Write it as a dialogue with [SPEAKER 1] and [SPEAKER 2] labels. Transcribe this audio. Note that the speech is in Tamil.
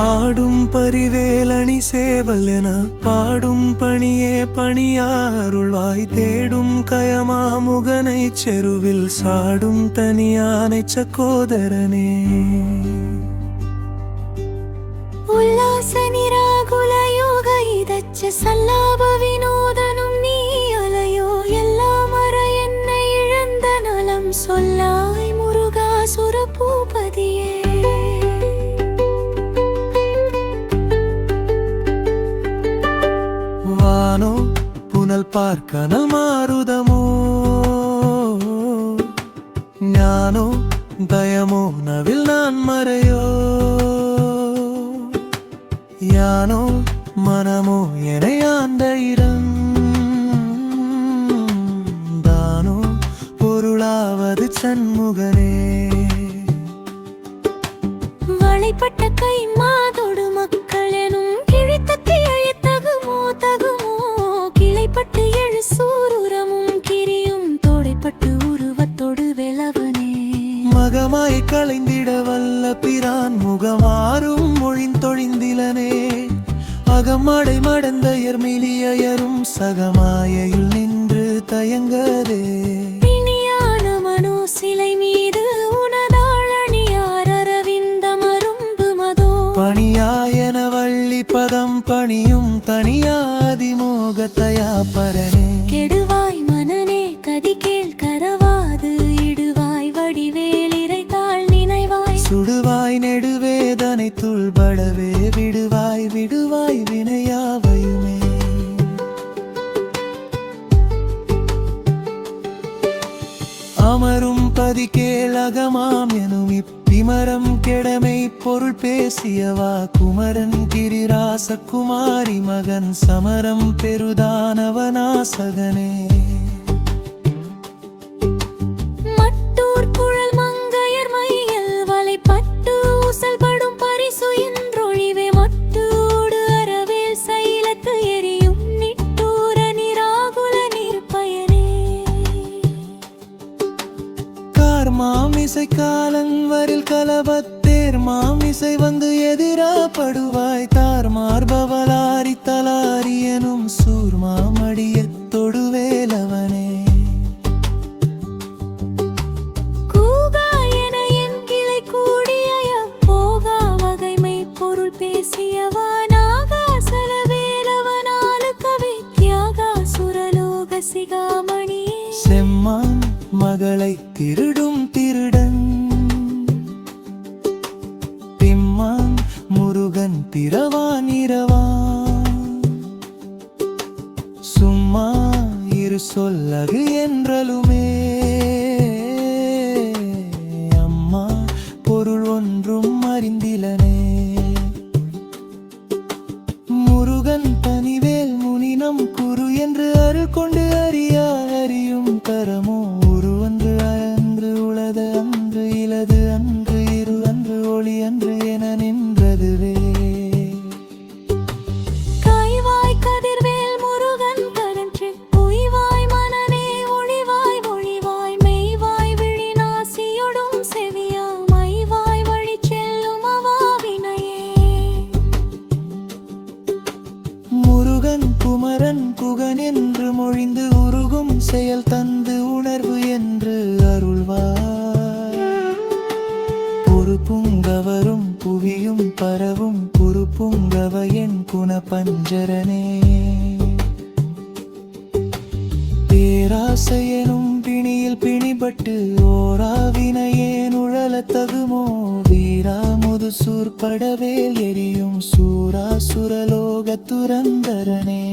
[SPEAKER 1] ஆடும் பரிவேலணி சேவல் என பாடும் பணியே பணியாருள்வாய் தேடும் கயமா முகனை செருவில் சாடும் தனியானை சக்கோதரனே
[SPEAKER 2] உல்லாச நிராகுல யோக இதச்ச சல்லாப வினோதனும் நீ அலையோ எல்லாம் அற என்னை இழந்த நலம் சொல்லாய் முருகாசுர பூபதியே
[SPEAKER 1] வானோ புனல் பார்க்கனல் மாருதமோ ஞானோ தயமோ நவில் நான் மறையோ யானோ மனமோ எனை ஆண்ட இடம் தானோ பொருளாவது சண்முகனே
[SPEAKER 2] வளைப்பட்ட கை மாதோடு மக்கள் எனும் கிழித்தத்தை அழைத்தகுமோ தகுமோ கிளைப்பட்டு எழு சூருரமும் கிரியும் தோடைப்பட்டு உருவத்தோடு வெளவனே
[SPEAKER 1] மகமாய் களைந்திட வல்ல பிரான் முகமாறும் மொழிந்தொழிந்திலனே அகமாடை மடந்தையர் மிலியரும் சகமாயையில் நின்று தயங்கதே
[SPEAKER 2] பிணியான மனோ சிலை மீது உனதாழணியார் அரவிந்த மரும்பு மதோ
[SPEAKER 1] பணியாயன வள்ளி பதம் பணியும் தனியாதி மோகத்தயா பரனே
[SPEAKER 2] கெடுவாய் மனனே கதிகேள் கரவாது இடுவாய் வடிவேலிரை தாழ் நினைவாய்
[SPEAKER 1] சுடுவாய் நெடுவேதனை துள்படவே விடுவாய் விடுவாய் வினையாவையுமே அமரும் பதிகேளகமாம் எனும் இப்பிமரம் கெடமை பொருள் பேசியவா குமரன் கிரிராச குமாரி மகன் சமரம் பெருதானவனாசகனே
[SPEAKER 2] மட்டூர் குழல் மங்கையர் மையல் வலைப்பட்டு ஊசல்படும் பரிசு என்றொழிவே மட்டூடு அறவேல் சைலத்து எரியும் நிட்டூர நிராகுல நிற்பயனே
[SPEAKER 1] மாமிசை காலன் வரில் கலபத்தேர் மாமிசை வந்து எதிராப்படுவாய் தார் மார்பவலாரி தலாரி எனும் சூர்மாமடிய தொடுவேலவனே
[SPEAKER 2] கூகாயன என் கிளை கூடிய போகா வகைமை பொருள் பேசியவா நாகாசல வேலவனாலு கவி தியாகா சுரலோக சிகாமணியே
[SPEAKER 1] செம்மான் மகளை திருடும் திருடன் பிம்மான் முருகன் பிறவான் இரவான் சும்மா இரு சொல்லகு என்றலுமே அம்மா பொருள் ஒன்றும் அறிந்திலனே முருகன் தனிவேல் முனினம் குரு என்று அருள் கொண்டு அறியா அறியும் கரமோ உருவன்று அன்று உளது அன்று இலது அன்று இரு அன்று ஒளி அன்று என நின்றதுவே
[SPEAKER 2] காய்வாய் கதிர்வேல் முருகன் கரன்று பொய்வாய் மனனே ஒளிவாய் ஒளிவாய் மெய்வாய் விழிநாசியொடும் செவியா மைவாய் வழி செல்லும் அவாவினையே
[SPEAKER 1] முருகன் குமரன் குகன் என்று மொழிந்து உருகும் செயல் தந்து உணர்வு என்று அருள்வார் பொறுப்புங்கவரும் புவியும் பரவும் குறுப்புங்கவ என் குண பஞ்சரனே பேராசையனும் பிணியில் பிணிபட்டு ஓராவினையேன் உழல தகுமோ வீரா முது சூர்படவேல் எரியும் சூரா சுரலோக துரந்தரனே